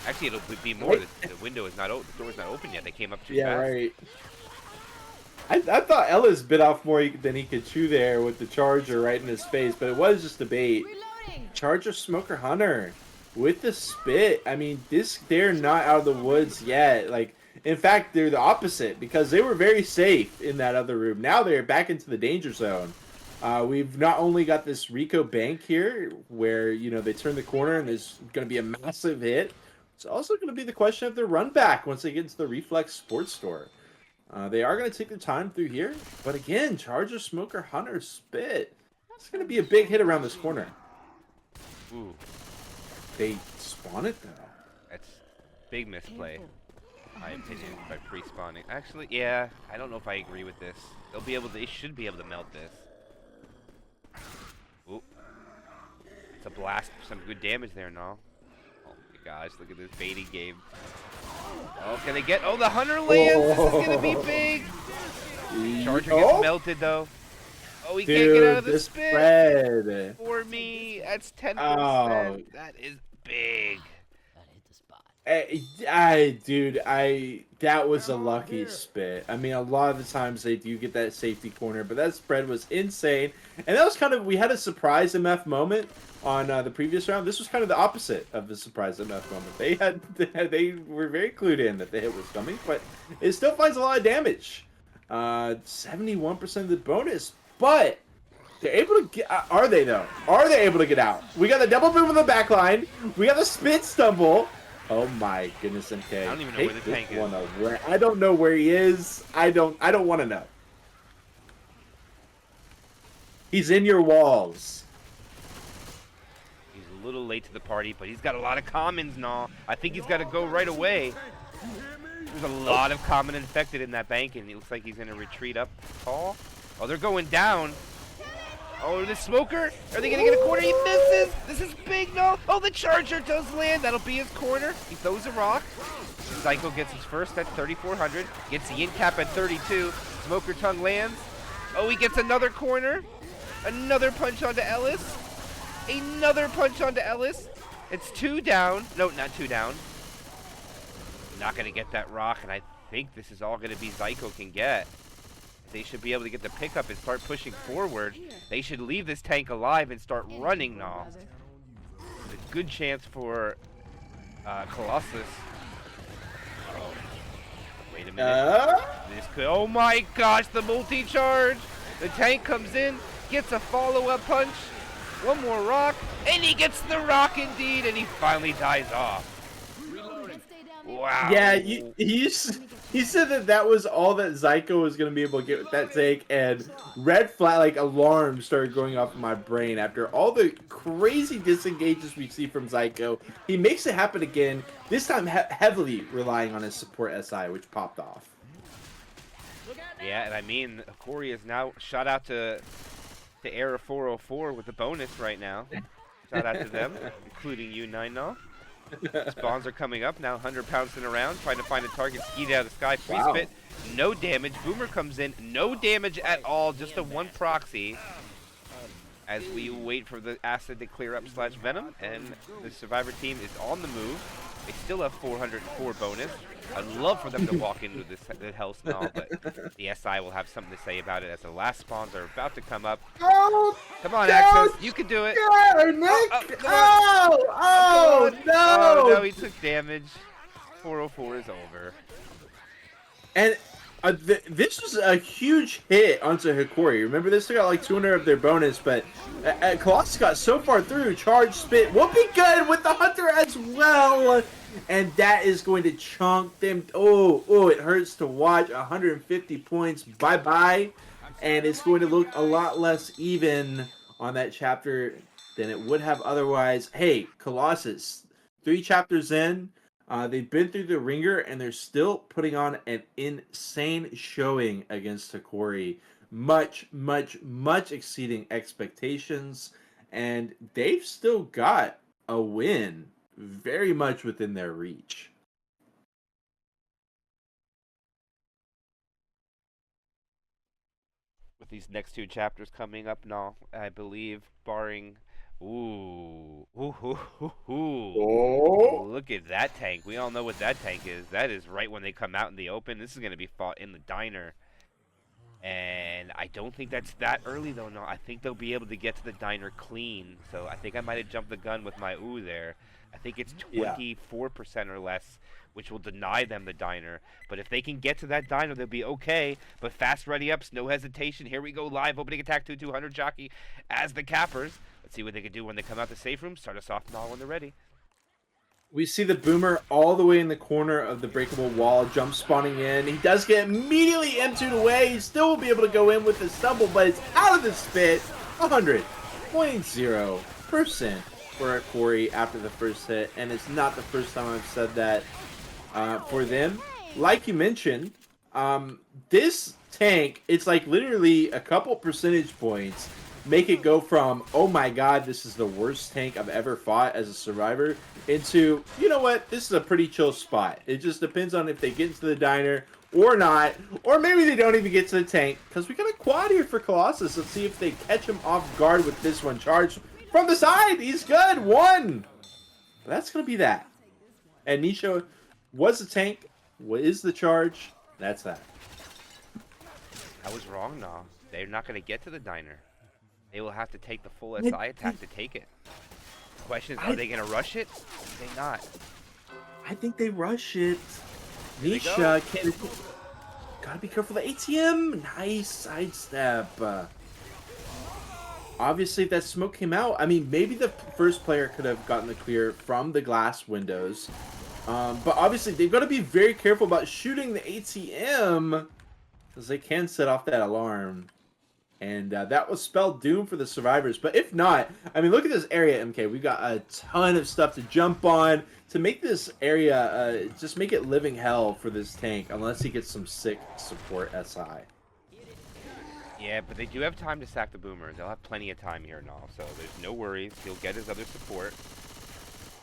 Actually, it'll be more. The window is not open. The door is not open yet. They came up too fast. Right. I thought Ellis bit off more than he could chew there with the Charger right in his face, but it was just a bait. Reloading. Charger Smoker Hunter with the spit. I mean, they're not out of the woods yet. Like, in fact, they're the opposite because they were very safe in that other room. Now they're back into the danger zone. We've not only got this Rico Bank here where, you know, they turn the corner and there's going to be a massive hit. It's also going to be the question of their run back once they get into the Reflex Sports Store. They are going to take their time through here. But again, Charger Smoker Hunter spit. It's going to be a big hit around this corner. Ooh, They spawn it though. that's big misplay. My opinion, by pre-spawning. Actually, yeah, I don't know if I agree with this. They should be able to melt this. Ooh. It's a blast. Some good damage there, no? Oh my gosh, look at this baiting game. Oh, can they get... Oh, the Hunter lands! This is gonna be big! Charger gets melted, though. Oh, he can't get out of the spit! Spread. For me, that's 10%. Oh. That is big. Dude, that was a lucky spit. I mean, a lot of the times they do get that safety corner, but that spread was insane. And that was kind of, we had a surprise MF moment on the previous round. This was kind of the opposite of the surprise MF moment. They were very clued in that the hit was coming, but it still finds a lot of damage. 71% of the bonus, but they're able to get, are they though? Are they able to get out? We got the double boom in the back line. We got the spit stumble. Oh my goodness, MK. I don't even know where the tank is. I don't know where he is. I don't want to know. He's in your walls. He's a little late to the party, but he's got a lot of commons now. I think he's got to go right away. There's a lot of common infected in that bank, and it looks like he's going to retreat up tall. Oh, they're going down. Oh, the Smoker? Are they going to get a corner? He misses. This is big, no. Oh, the Charger does land. That'll be his corner. He throws a rock. Psycho gets his first at 3,400. Gets the in cap at 32. Smoker Tongue lands. Oh, he gets another corner. Another punch onto Ellis. Another punch onto Ellis. It's 2 down. No, not 2 down. Not going to get that rock, and I think this is all going to be Zyko can get. They should be able to get the pickup and start pushing forward. They should leave this tank alive and start running now. There's a good chance for Colossus. Oh, wait a minute. This could. Oh my gosh, the multi-charge! The tank comes in, gets a follow-up punch. One more rock, and he gets the rock indeed, and he finally dies off. Wow. Yeah, he said that was all that Zyko was going to be able to get with that take, and red flag, like, alarms started going off in my brain after all the crazy disengages we see from Zyko. He makes it happen again, this time heavily relying on his support SI, which popped off. Yeah, and I mean, Hokori is now shot out to Era 404 with the bonus right now. Shout out to them, including you, Nine. Spawns are coming up now, 100 pouncing around, trying to find a target, skied out of the sky, free spit, no damage. Boomer comes in, no damage at all, just a one proxy. As we wait for the acid to clear up / Venom, and the Survivor team is on the move. They still have 404 bonus. I'd love for them to walk into the Hell Snarl, but the SI will have something to say about it as the last spawns are about to come up. Oh, come on, Access, you can do it. Nick! Oh, no! Oh, no, he took damage. 404 is over. And this was a huge hit onto Hokori. Remember, this got like 200 of their bonus, but Colossus got so far through. Charge, spit, whoopee good with the Hunter as well. And that is going to chunk them. Oh, it hurts to watch. 150 points. Bye-bye. And it's going to look a lot less even on that chapter than it would have otherwise. Hey, Colossus, 3 chapters in. They've been through the ringer, and they're still putting on an insane showing against Hokori. Much, much, much exceeding expectations. And they've still got a win very much within their reach. With these next 2 chapters coming up now, I believe, barring... Ooh. Oh. Look at that tank. We all know what that tank is. That is right when they come out in the open. This is going to be fought in the diner. And I don't think that's that early, though. No, I think they'll be able to get to the diner clean. So I think I might have jumped the gun with my there. I think it's 24% or less, which will deny them the diner. But if they can get to that diner, they'll be okay. But fast ready-ups, no hesitation. Here we go live. Opening attack 2-200 jockey as the cappers. Let's see what they can do when they come out the safe room. Start us off now when they're ready. We see the Boomer all the way in the corner of the breakable wall, jump spawning in. He does get immediately M2'd away. He still will be able to go in with the stumble, but it's out of the spit. 100.0% for Hokori after the first hit, and it's not the first time I've said that for them. Like you mentioned, this tank, it's like literally a couple percentage points make it go from, oh my god, this is the worst tank I've ever fought as a survivor, into, you know what, this is a pretty chill spot. It just depends on if they get into the diner or not, or maybe they don't even get to the tank, because we got a quad here for Colossus. Let's see if they catch him off guard with this one. Charge from the side, he's good, 1! That's going to be that. And Nisha was the tank, what is the charge, that's that. I was wrong, no. They're not going to get to the diner. They will have to take the full SI attack to take it. The question is, are they going to rush it? Are they not? I think they rush it. Nisha can't... Gotta be careful of the ATM. Nice sidestep. Obviously, if that smoke came out, I mean, maybe the first player could have gotten the clear from the glass windows. But obviously, they've got to be very careful about shooting the ATM, because they can set off that alarm. And that was spelled doom for the survivors. But if not, I mean, look at this area, MK. We've got a ton of stuff to jump on to make this area, just make it living hell for this tank, unless he gets some sick support SI. Yeah, but they do have time to sack the Boomer. They'll have plenty of time here and all, so there's no worries. He'll get his other support.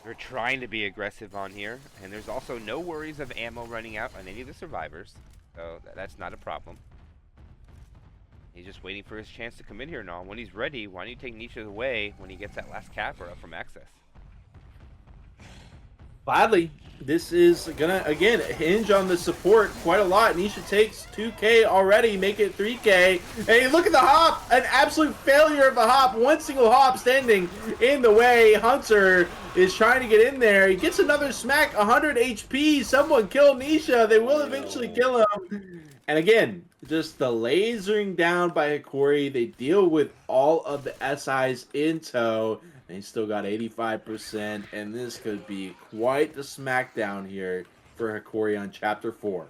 They're trying to be aggressive on here, and there's also no worries of ammo running out on any of the survivors, so that's not a problem. He's just waiting for his chance to come in here and all. When he's ready, why don't you take Nisha away when he gets that last capper up from Access? Gladly. This is gonna, again, hinge on the support quite a lot. Nisha takes 2K already, make it 3K. Hey, look at the hop! An absolute failure of a hop. One single hop standing in the way. Hunter is trying to get in there. He gets another smack, 100 HP. Someone kill Nisha. They will eventually kill him. And again, just the lasering down by Hokori. They deal with all of the SIs in tow. They still got 85%, and this could be quite the smackdown here for Hokori on Chapter 4.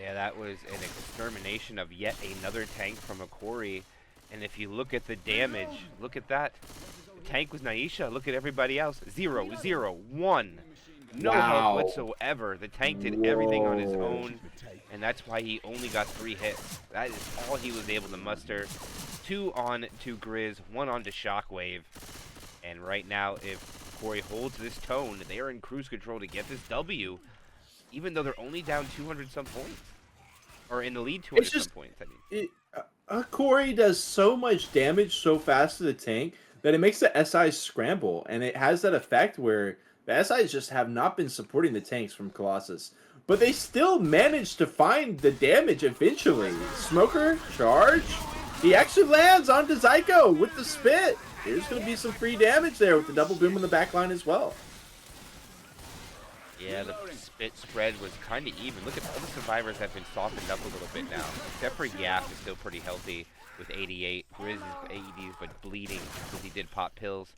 Yeah, that was an extermination of yet another tank from Hokori. And if you look at the damage, look at that. The tank was Naisha. Look at everybody else. 0, 0, 1. No help Wow. whatsoever. The tank did everything on his own, and that's why he only got 3 hits. That is all he was able to muster. 2 on to Grizz, 1 on to Shockwave. And right now, if Corey holds this tone, they are in cruise control to get this W, even though they're only down 200-some points. Or in the lead 200-some points, I mean. Hokori does so much damage so fast to the tank that it makes the SIs scramble, and it has that effect where the SIs just have not been supporting the tanks from Colossus. But they still manage to find the damage eventually. Smoker, charge. He actually lands onto Zyko with the spit. There's going to be some free damage there with the double boom in the back line as well. Yeah, the spit spread was kind of even. Look at all the survivors have been softened up a little bit now. Except for Yap is still pretty healthy with 88. Grizz is 80s but bleeding because he did pop pills.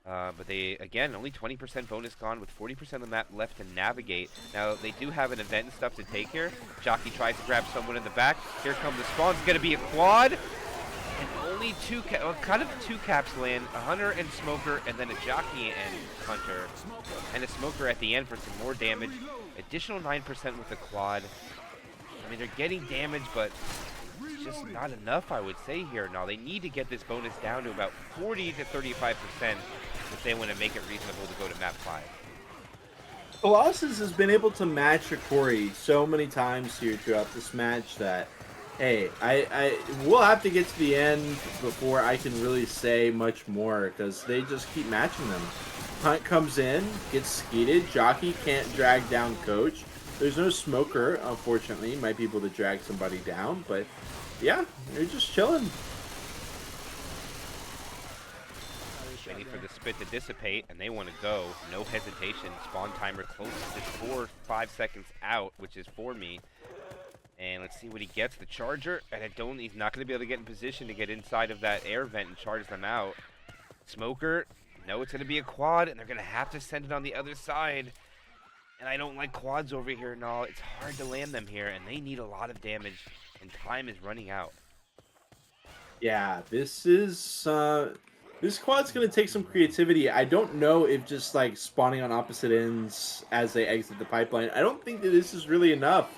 But they, again, only 20% bonus gone with 40% of the map left to navigate. Now, they do have an event and stuff to take here. Jockey tries to grab someone in the back. Here comes the spawn. It's going to be a quad. And only kind of two caps land. A Hunter and Smoker, and then a Jockey and Hunter. And a Smoker at the end for some more damage. Additional 9% with the quad. I mean, they're getting damage, but it's just not enough, I would say, here. Now, they need to get this bonus down to about 40 to 35% if they want to make it reasonable to go to map 5. Colossus has been able to match Hokori so many times here throughout this match that, hey, I we'll have to get to the end before I can really say much more because they just keep matching them. Hunt comes in, gets skeeted. Jockey can't drag down Coach. There's no Smoker, unfortunately. Might be able to drag somebody down, but yeah, they're just chilling. Waiting for the spit to dissipate, and they want to go. No hesitation. Spawn timer closest is 4 or 5 seconds out, which is for me. And let's see what he gets. The charger, and he's not going to be able to get in position to get inside of that air vent and charge them out. Smoker, no, it's going to be a quad, and they're going to have to send it on the other side. And I don't like quads over here, no. It's hard to land them here, and they need a lot of damage, and time is running out. Yeah, this is this quad's gonna take some creativity. I don't know if just like spawning on opposite ends as they exit the pipeline. I don't think that this is really enough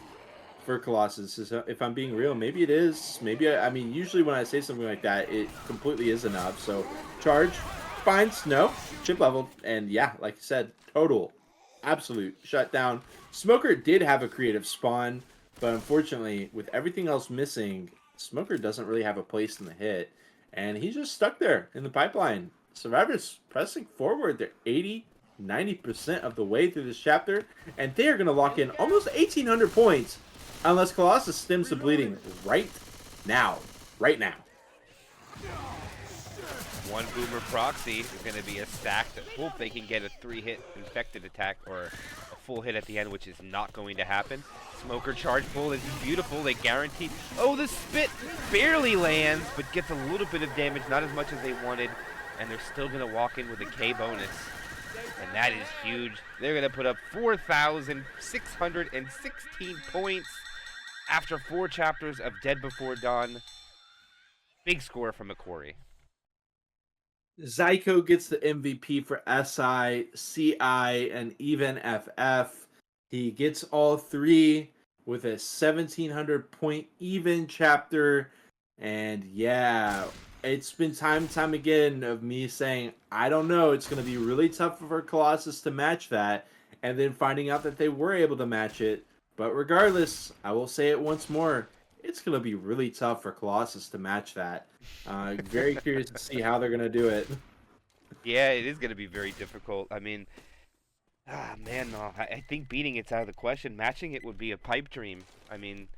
for Colossus. If I'm being real, maybe it is. Maybe I mean, usually when I say something like that, it completely is enough. So charge, finds no chip level, and yeah, like you said, total, absolute shutdown. Smoker did have a creative spawn, but unfortunately, with everything else missing, Smoker doesn't really have a place in the hit. And he's just stuck there in the pipeline. Survivors pressing forward. They're 80, 90% of the way through this chapter. And they are going to lock in almost 1,800 points unless Colossus stems the bleeding right now. Right now. One Boomer Proxy is going to be a stack to hope they can get a 3-hit infected attack or a full hit at the end, which is not going to happen. Smoker charge pull is beautiful. They guarantee. Oh, the spit barely lands, but gets a little bit of damage, not as much as they wanted. And they're still going to walk in with a K bonus. And that is huge. They're going to put up 4,616 points after 4 chapters of Dead Before Dawn. Big score from Hokori. Zyko gets the MVP for SI, CI, and even FF. He gets all 3 with a 1,700 point even chapter. And yeah, it's been time and time again of me saying, I don't know, it's going to be really tough for Colossus to match that. And then finding out that they were able to match it. But regardless, I will say it once more, it's going to be really tough for Colossus to match that. Very curious to see how they're going to do it. Yeah, it is going to be very difficult. I mean, man, no, I think beating it's out of the question. Matching it would be a pipe dream. I mean,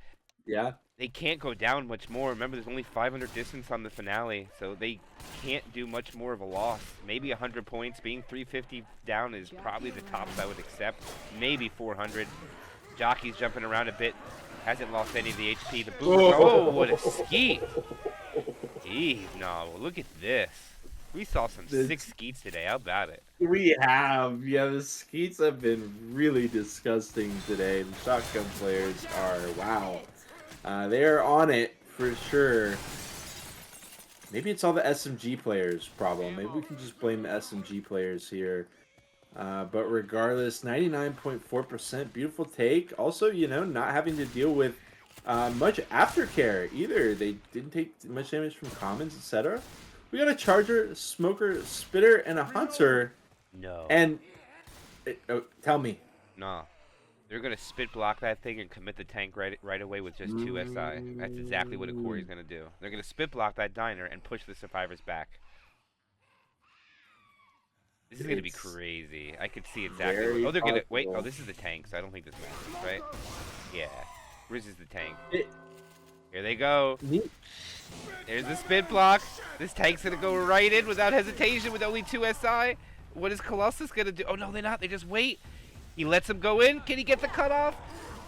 Yeah. they can't go down much more. Remember, there's only 500 distance on the finale, so they can't do much more of a loss. Maybe 100 points. Being 350 down is probably the tops I would accept. Maybe 400. Jockey's jumping around a bit. Hasn't lost any of the HP. The Whoa. boomer. Oh, what a skeet. Jeez, no. Look at this. We saw some sick skeets today. How about it? We have. Yeah, the skeets have been really disgusting today. The shotgun players are, wow. They're on it for sure. Maybe it's all the SMG players' problem. Maybe we can just blame the SMG players here. But regardless, 99.4%. Beautiful take. Also, you know, not having to deal with much aftercare either. They didn't take much damage from commons, etc. We got a Charger, Smoker, Spitter, and a Hunter. No. And tell me. No. They're going to spit block that thing and commit the tank right away with just 2 SI. That's exactly what Hokori's going to do. They're going to spit block that diner and push the survivors back. This is going to be crazy. I could see exactly. Oh, they're going to wait. Oh, this is the tank, so I don't think this matters, right? Yeah. Riz is the tank. Here they go. There's the spit block. This tank's going to go right in without hesitation with only 2 SI. What is Colossus going to do? Oh, no, they're not. They just wait. He lets him go in. Can he get the cutoff?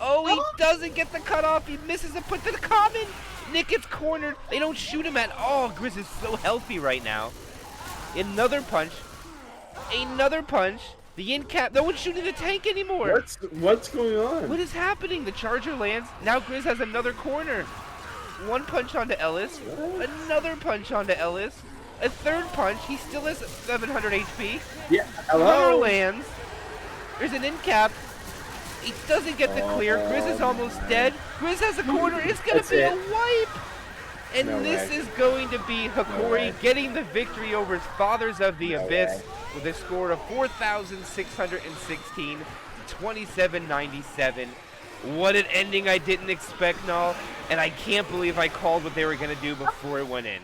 Oh, he doesn't get the cutoff. He misses a put to the common. Nick gets cornered. They don't shoot him at all. Grizz is so healthy right now. Another punch. Another punch. The in cap. No one's shooting the tank anymore. What's going on? What is happening? The Charger lands. Now Grizz has another corner. One punch onto Ellis. Another punch onto Ellis. A third punch. He still has 700 HP. Yeah. Hunter Hello. lands. There's an in cap. He doesn't get the clear. Grizz is almost dead. Grizz has a corner. It's going to be a wipe. And this is going to be Hokori getting the victory over Fathers of the Abyss with a score of 4,616 to 2797. What an ending I didn't expect, Null. And I can't believe I called what they were going to do before it went in.